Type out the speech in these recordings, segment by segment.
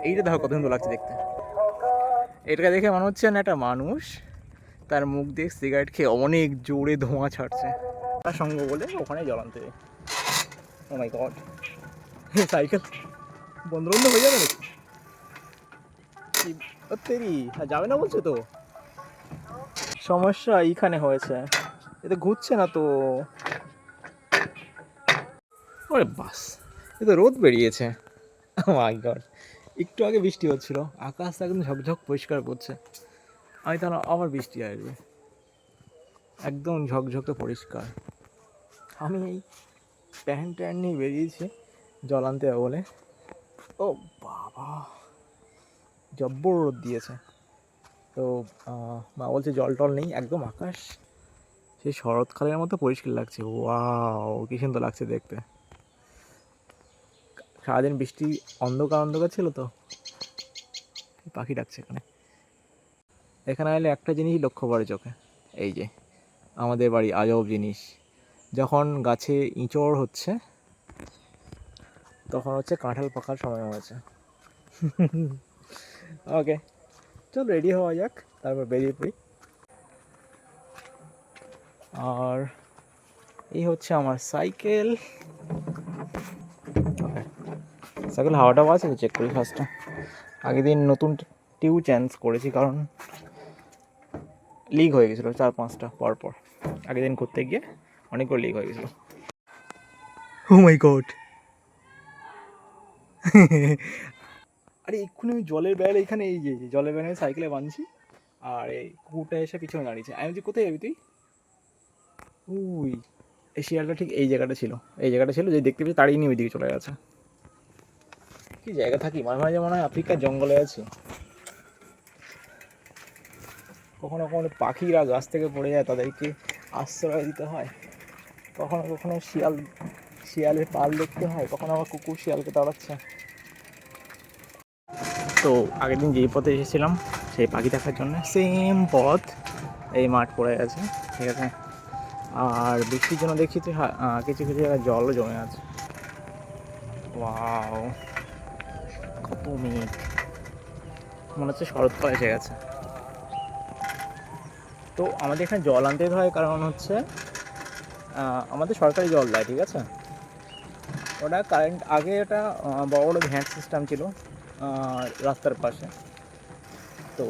এইটা দেখো কত সুন্দর লাগছে দেখতে। এটাকে দেখে মনে হচ্ছে না একটা মানুষ তার মুখ দিয়ে সিগারেট খেয়ে অনেক জোরে ধোঁয়া ছাড়ছে। তার সঙ্গ বলে ওখানে জল আনতে যাই। ও মাই গড, সাইকেল বন্ধ বন্ধ হয়ে যাবে নাকি? তেরি যাবে না বলছে তো। সমস্যা এইখানে হয়েছে, এতে ঘুরছে না তো। ওরে বাস, এ তো রোদ বেরিয়েছে। মাই গড, একটু আগে বৃষ্টি হচ্ছিল, আকাশ একদম ঝকঝক পরিষ্কার করছে। আমি তাহলে আবার বৃষ্টি আসবে, একদম ঝকঝকে পরিষ্কার। আমি এই প্যান্ট ট্যান্ট নিয়ে বেরিয়েছি জল আনতে বলে। ও বাবা, জব্বর রোদ দিয়েছে। তো মা বলছে জল টল নেই, একদম আকাশ সেই শরৎকালের মতো পরিষ্কার লাগছে। ওয়াও, কি সুন্দর লাগছে দেখতে। সারাদিন বৃষ্টি অন্ধকার অন্ধকার ছিল তো, পাখি ডাকছে এখানে। এখানে এলে একটা জিনিস লক্ষ্য করে চোখে, এই যে আমাদের বাড়ি আজব জিনিস। যখন গাছে ইঁচড় হচ্ছে তখন হচ্ছে কাঁঠাল পাকার সময় হয়েছে। ওকে, চল রেডি হওয়া যাক, তারপর বেরিয়ে পড়ি। আর এই হচ্ছে আমার সাইকেল। সাইকেল হাওয়াটা আছে তো, চেক করি ফার্স্টে। আগের দিন নতুন টিউ চেঞ্জ করেছি কারণ লিক হয়ে গেছিলো 4-5টা পরপর। আগের দিন ঘুরতে গিয়ে অনেকগুলো লিক হয়ে গেছিলো। ও মাই গড, আরে এক্ষুনি আমি জলের ব্যাগ এখানে, এই যে জলের ব্যাগ সাইকেলে বাঁধছি, আর এই কুকুরটা এসে পিছনে দাঁড়িয়েছে। আমি বলছি কোথায় যাবি তুই? উই, এই শিয়ালটা ঠিক এই জায়গাটা ছিল, এই জায়গাটা ছিল যে দেখতে পেয়েছি, তাড়িয়ে নিয়ে ওইদিকে চলে গেছে। কি জায়গা থাকি, মাঝে মাঝে মনে হয় আফ্রিকার জঙ্গলে আছি। কখনো কখনো পাখিরা গাছ থেকে পড়ে যায়, তাদেরকে আশ্রয় দিতে হয়। কখনো কখনো শিয়ালের পাল দেখতে হয়, কখনো আবার কুকুর শিয়ালকে তাড়াচ্ছে। তো আগের দিন যেই পথে এসেছিলাম সেই পাখি দেখার জন্য, সেম পথ এই মাঠ পড়ে গেছে, ঠিক আছে। আর বৃষ্টির জন্য দেখছি তো কিছু কিছু জায়গায় জলও জমে আছে। ওয়াও, কত মেঘ, মনে হচ্ছে শরৎকাল এসে গেছে। তো আমাদের এখানে জল আনতে হয় কারণ হচ্ছে আমাদের সরকারি জল দেয়, ঠিক আছে। ওটা কারেন্ট, আগে এটা বড় বড় ভ্যাট সিস্টেম ছিল রাস্তার পাশে। তো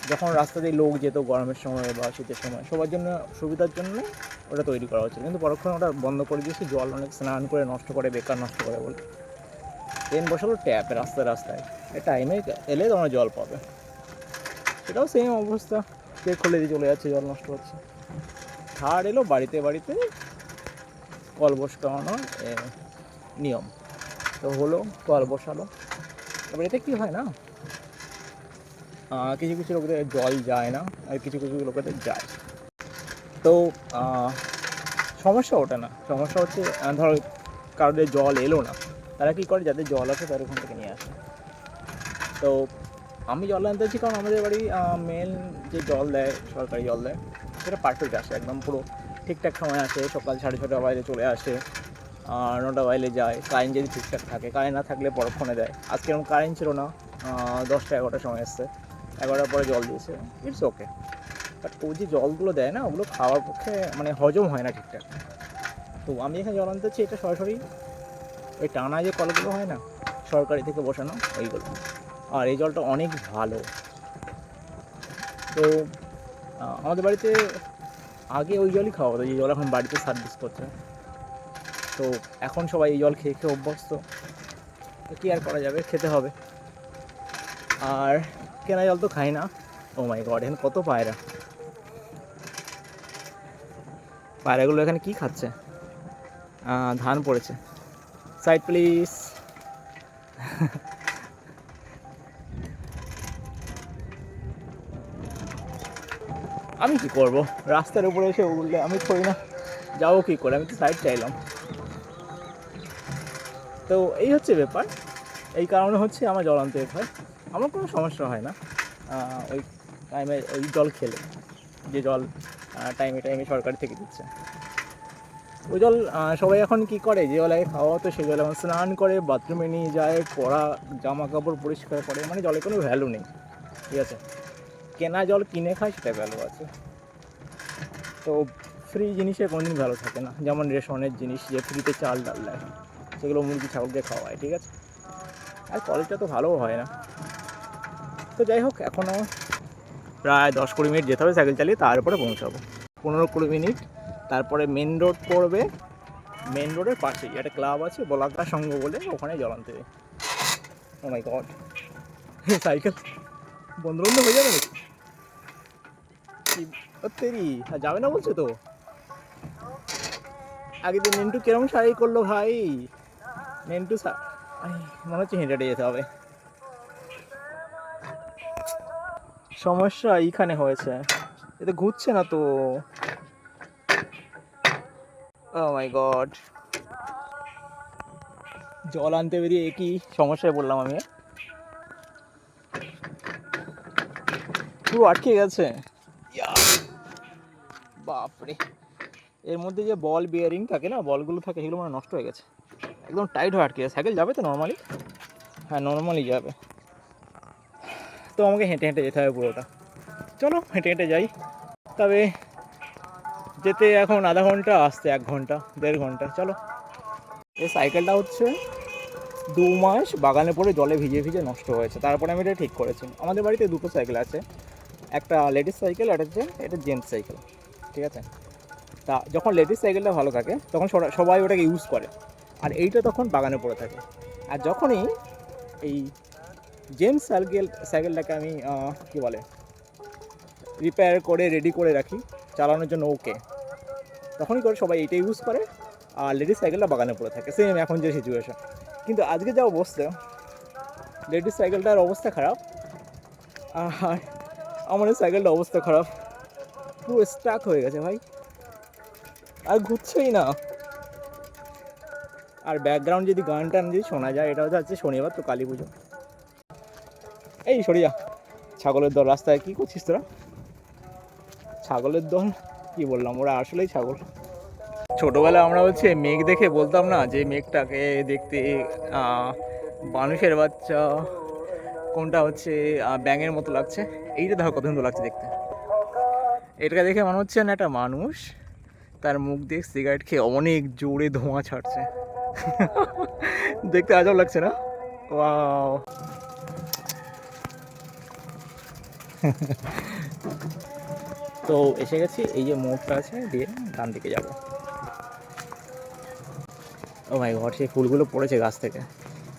যখন রাস্তা দিয়ে লোক যেত গরমের সময় বা শীতের সময়, সবার জন্য সুবিধার জন্য ওটা তৈরি করা হচ্ছিল, কিন্তু পরক্ষণে ওটা বন্ধ করে দিয়েছে। জল অনেক স্নান করে নষ্ট করে, বেকার নষ্ট করে বলে ট্রেন বসালো ট্যাপ রাস্তায় রাস্তায়, টাইমে এলে তোমরা জল পাবে। সেটাও সেম অবস্থা, কে খুলে দিয়ে চলে যাচ্ছে, জল নষ্ট হচ্ছে। ধার এলো বাড়িতে বাড়িতে কল বসানোর নিয়ম, তো হলো কল বসালো। এবার এতে কী হয় না, কিছু কিছু লোকেদের জল যায় না, আর কিছু কিছু লোকেদের যায়। তো সমস্যা ওটা না, সমস্যা হচ্ছে ধরো কারোদের জল এলো না, তারা কী করে, যাদের জল আছে তারা ওখান থেকে নিয়ে আসে। তো আমি জল আনতে চাইছি কারণ আমাদের বাড়ি মেন যে জল দেয়, সরকারি জল দেয়, সেটা পারফেক্ট আসে, একদম পুরো ঠিকঠাক সময় আসে। সকাল 6:30 বাইরে চলে আসে, 9টা বাইরে যায়। কারেন্ট যদি ঠিকঠাক থাকে, কারেন্ট না থাকলে পরক্ষণে দেয়। আজকে এরকম কারেন্ট ছিল না, 10টা-11টার সময় এসছে, 11টার পরে জল দিয়েছে, ইটস ওকে। বাট ও যে জলগুলো দেয় না, ওগুলো খাওয়ার পক্ষে মানে হজম হয় না ঠিকঠাক। তো আমি এখানে জল আনতে চাই, এটা সরাসরি ওই টানা যে কলগুলো হয় না, সরকারি থেকে বসানো ওইগুলো। আর এই জলটা অনেক ভালো। তো আমাদের বাড়িতে আগে ওই জলই খাওয়া হতো, এই জল এখন বাড়িতে সার্ভিস করছে। তো এখন সবাই এই জল খেয়ে খেয়ে অভ্যস্ত, তো কী আর করা যাবে, খেতে হবে। আর কেনা জল তো খাই না। ও মাই গড, এখানে কত পায়রা, পায়রাগুলো এখানে কি খাচ্ছে? ধান পড়েছে। Side please. আমি কি করব, রাস্তার উপরে এসে উঠলে আমি থই না যাবো কী করে, আমি তো সাইড চাইলাম। তো এই হচ্ছে ব্যাপার, এই কারণে হচ্ছে আমার জল আনতে যেতে হয়। আমার কোনো সমস্যা হয় না ওই টাইমে ওই জল খেলে, যে জল টাইমে টাইমে সরকার থেকে দিচ্ছে। ওই জল সবাই এখন কি করে, যে জল আগে খাওয়া হতো সেই জল এখন স্নান করে, বাথরুমে নিয়ে যায়, পরা জামা কাপড় পরিষ্কার করে, মানে জলের কোনো ভ্যালু নেই। ঠিক আছে, কেনা জল কিনে খায় সেটা ভ্যালু আছে। তো ফ্রি জিনিসের কোনো দিন ভ্যালু থাকে না, যেমন রেশনের জিনিস যে ফ্রিতে চাল ডাল দেয়, সেগুলো মুরগি ছাগলকে খাওয়ায়। ঠিক আছে, আর কলেজটা তো ভালোও হয় না। তো যাই হোক, এখনও প্রায় 10-20 মিনিট যেতে হবে সাইকেল চালিয়ে, তারপরে পৌঁছাবো। 15-20 মিনিট, তারপরে মেন রোড পড়বে। মেন রোডের পাশেই একটা ক্লাব আছে বলাকা সংঘ বলে, ওখানে জল আনতে যাই। ও মাই গড, সাইকেল বন্ধ বন্ধ হয়ে যাবে নাকি? তেরি যাবে না বলছে তো। আগে তো মিন্টু কিরকম শাড়ি করলো ভাই, মিন্টু মনে হচ্ছে হেঁটে হেঁটে যেতে হবে। সমস্যা এইখানে হয়েছে, এতে ঘুরছে না তো। ও মাই গড, জল আনতে বেরিয়ে একই সমস্যায় বললাম আমি। পুরো আটকে গেছে, বাপরে। এর মধ্যে যে বল বিয়ারিং থাকে না, বলগুলো থাকে, সেগুলো মানে নষ্ট হয়ে গেছে, একদম টাইট হয়ে আটকে গেছে। সাইকেল যাবে তো নর্মালি? হ্যাঁ, নর্মালি যাবে। তো আমাকে হেঁটে হেঁটে যেতে হবে পুরোটা। চলো হেঁটে হেঁটে যাই। তবে যেতে এখন আধা ঘন্টা, আসতে 1 ঘন্টা 1.5 ঘন্টা। চলো। এই সাইকেলটা হচ্ছে 2 মাস বাগানে পড়ে জলে ভিজে ভিজে নষ্ট হয়েছে, তারপরে আমি এটা ঠিক করেছি। আমাদের বাড়িতে 2টো সাইকেল আছে, একটা লেডিস সাইকেল আর এটা জেন্টস সাইকেল। ঠিক আছে, তা যখন লেডিস সাইকেলটা ভালো থাকে তখন সবাই ওটাকে ইউজ করে, আর এইটা তখন বাগানে পড়ে থাকে। আর যখনই এই জেন্টস সাইকেলটাকে আমি কী বলে রিপেয়ার করে রেডি করে রাখি চালানোর জন্য, ওকে, তখনই করে সবাই এইটা ইউজ করে, আর লেডিস সাইকেলটা বাগানে পড়ে থাকে। সেম এখন যে সিচুয়েশন, কিন্তু আজকে যা অবস্থা, লেডিস সাইকেলটার অবস্থা খারাপ, আর আমার এই সাইকেলটার অবস্থা খারাপ, পুরো স্টাক হয়ে গেছে ভাই, আর ঘুরছেই না। আর ব্যাকগ্রাউন্ড যদি গান টান যদি শোনা যায়, এটা হচ্ছে শনিবার তো, কালী পুজো। এই সরিয়া, ছাগলের দল রাস্তায়, কী করছিস তোরা? ছাগলের দল কি বললাম, ওরা আসলেই ছাগল। ছোটোবেলায় আমরা হচ্ছে মেঘ দেখে বলতাম না যে মেঘটাকে দেখতে মানুষের বাচ্চা, কোনটা হচ্ছে ব্যাঙের মতো লাগছে। এইটা দেখো কত সুন্দর লাগছে দেখতে। এটাকে দেখে মনে হচ্ছে না একটা মানুষ তার মুখ দিয়ে সিগারেট খেয়ে অনেক জোরে ধোঁয়া ছাড়ছে। দেখতে আজব লাগছে না? ওয়াও। তো এসে গেছি, এই যে মোড়টা আছে দিয়ে ডান দিকে যাবো। ও ভাই ঘর, সেই ফুলগুলো পড়েছে গাছ থেকে,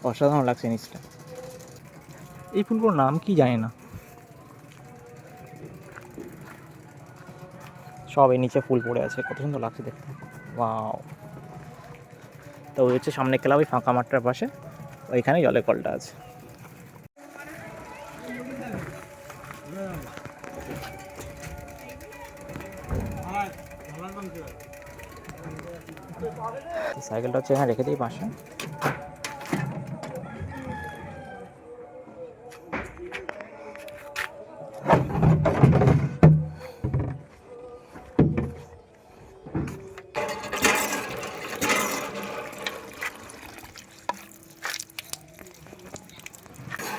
অসাধারণ লাগছে নিচটা। এই ফুলগুলোর নাম কি জানি না, সব এই নিচে ফুল পড়ে আছে, কত সুন্দর লাগছে দেখতে। ওয়াও। তো ওই হচ্ছে সামনে ক্লাব, ওই ফাঁকা মাঠটার পাশে ওইখানে জলের কলটা আছে। সাইকেলটা হচ্ছে এখানে রেখে দিই পাশে।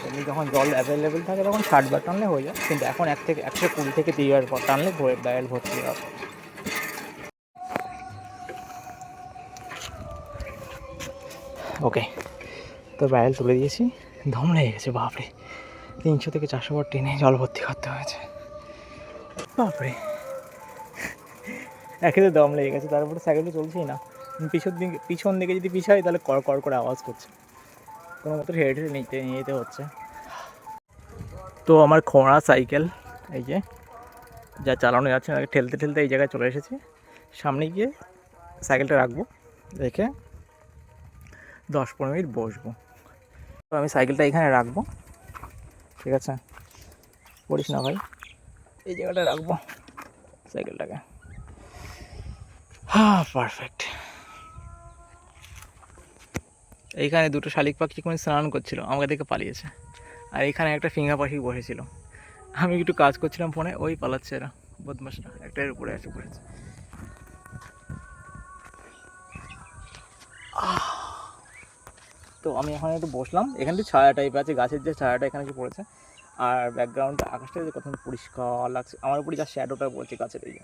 এমনি যখন জল অ্যাভেলেবেল থাকে তখন 60 বার টানলে হয়ে যায়, কিন্তু এখন 120 থেকে 30 বার পর টানলে ব্যারেল ভর্তি হবে। ওকে, তো ব্যারেল তুলে দিয়েছি, দম লেগে গেছে বাপরে। 300 থেকে 400 বার টেনে জল ভর্তি করতে হয়েছে, বাপরে। একেতে দম লেগে গেছে, তারপরে সাইকেলটা চলছেই না। পিছন দিকে যদি পিছাই তাহলে কর কর করে আওয়াজ করছে, কোনো মতো হেঁটে হেঁটে নিয়ে যেতে হচ্ছে। তো আমার খোঁড়া সাইকেল এই যে যা চালানো যাচ্ছে না, ঠেলতে ঠেলতে এই জায়গায় চলে এসেছি। সামনে গিয়ে সাইকেলটা রাখবো, রেখে 10-15 মিনিট বসবো। তো আমি সাইকেলটা এখানে রাখবো, ঠিক আছে? পড়িস না ভাই, এই জায়গাটা রাখবো সাইকেলটাকে। হ্যাঁ, পারফেক্ট। এইখানে 2টো শালিক পাখি কোনো স্নান করছিল, আমাকে দেখে পালিয়েছে। আর এখানে একটা ফিঙ্গা পাখি বসেছিল, আমি একটু কাজ করছিলাম ফোনে, ওই পালাচ্ছে এরা, বদমাশরা একটার উপরে এসে পড়েছে। তো আমি এখন একটু বসলাম, এখানে একটু ছায়া টাইপ আছে, গাছের যে ছায়াটা এখানে এসে পড়েছে, আর ব্যাকগ্রাউন্ডটা আকাশটা যে কত পরিষ্কার লাগছে, আমার উপরে যা শ্যাডোটা পড়ছে গাছের এই যে,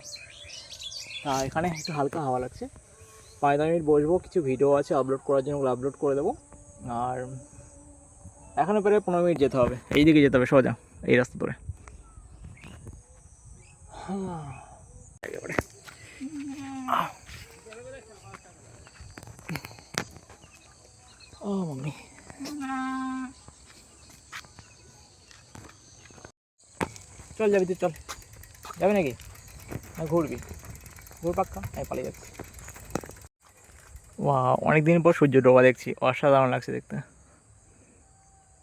তা এখানে একটু হালকা হাওয়া লাগছে। 5 মিনিট বসবো, কিছু ভিডিও আছে আপলোড করার জন্য, ওগুলো আপলোড করে দেবো। আর এখনও প্রায় 15 মিনিট যেতে হবে, এই দিকে যেতে হবে সোজা এই রাস্তা ধরে। একেবারে ও মাম্মি, চল যাবি তুই, চল যাবি নাকি না ঘুরবি? ঘুর পাক্কা, আমি পালিয়ে যাচ্ছি। ওয়াও, অনেকদিন পর সূর্য ডোবা দেখছি, অসাধারণ লাগছে দেখতে।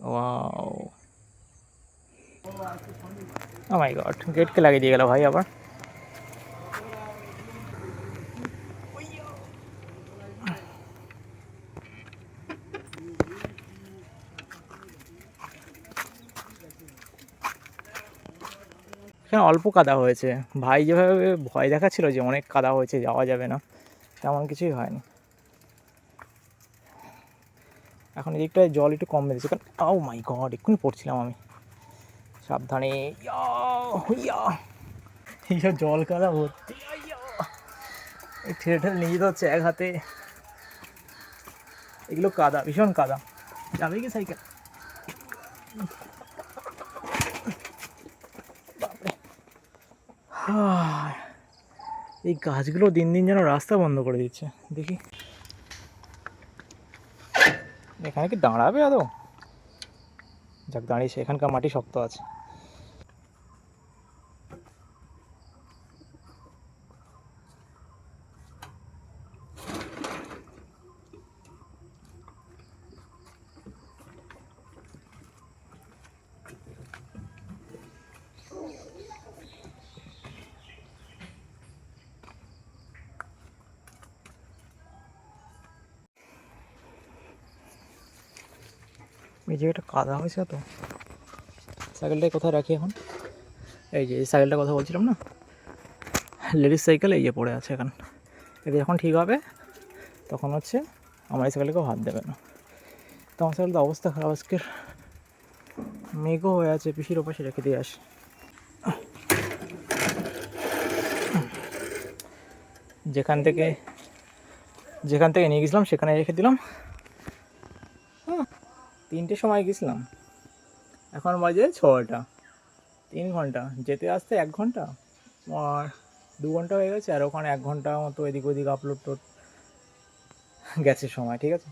ওয়াও, ও মাই গড, গেটকে লাগিয়ে দিয়ে গেল ভাই আবার। এখানে অল্প কাদা হয়েছে, ভাই যেভাবে ভয় দেখাচ্ছিল যে অনেক কাদা হয়েছে যাওয়া যাবে না, তেমন কিছুই হয়নি। এখন এদিকটায় জল একটু কম বেড়েছে, কারণ ও মাই গড এক্ষুনি পড়ছিলাম আমি, সাবধানে। এইসব জল কাদা ভর্তি, এই ঠেলে ঠেলে নিয়ে যেতে হচ্ছে এক হাতে, এগুলো কাদা, ভীষণ কাদা। যাবে কি সাইকেল? এই গাছগুলো দিন দিন যেন রাস্তা বন্ধ করে দিচ্ছে। দেখি এখানে কি দাঁড়াবে আদৌ? যাক দাঁড়িয়েছে, এখানকার মাটি শক্ত আছে। এই জায়গাটা কাদা হয়েছে তো, সাইকেলটাই কোথায় রাখি এখন? এই যে এই সাইকেলটার কথা বলছিলাম না, লেডিস সাইকেল, এই যে পড়ে আছে এখন। এটা যখন ঠিক হবে তখন হচ্ছে আমার এই সাইকেলকেও হাত দেবে না। তো আমার সাইকেলটা অবস্থা খারাপ, আজকের মেঘও হয়ে আছে, পিসির ওপাশে রেখে দিয়ে আসি। যেখান থেকে নিয়ে গেছিলাম সেখানে রেখে দিলাম। 3টের সময় গেছিলাম, এখন বাজে 6টা, 3 ঘন্টা যেতে আসতে, 1 ঘন্টা আর 2 ঘন্টা হয়ে গেছে, আর ওখানে 1 ঘন্টা মতো এদিক ওদিক আপলোড গেছে সময়, ঠিক আছে।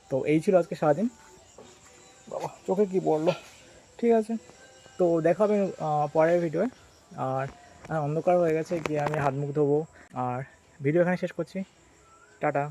তো এই ছিল আজকে সারাদিন। বাবা চোখে কি পড়লো, ঠিক আছে। তো দেখা হবে পরের ভিডিওয়ে। আর অন্ধকার হয়ে গেছে, গিয়ে আমি হাত মুখ ধোবো, আর ভিডিও এখানে শেষ করছি। টাটা।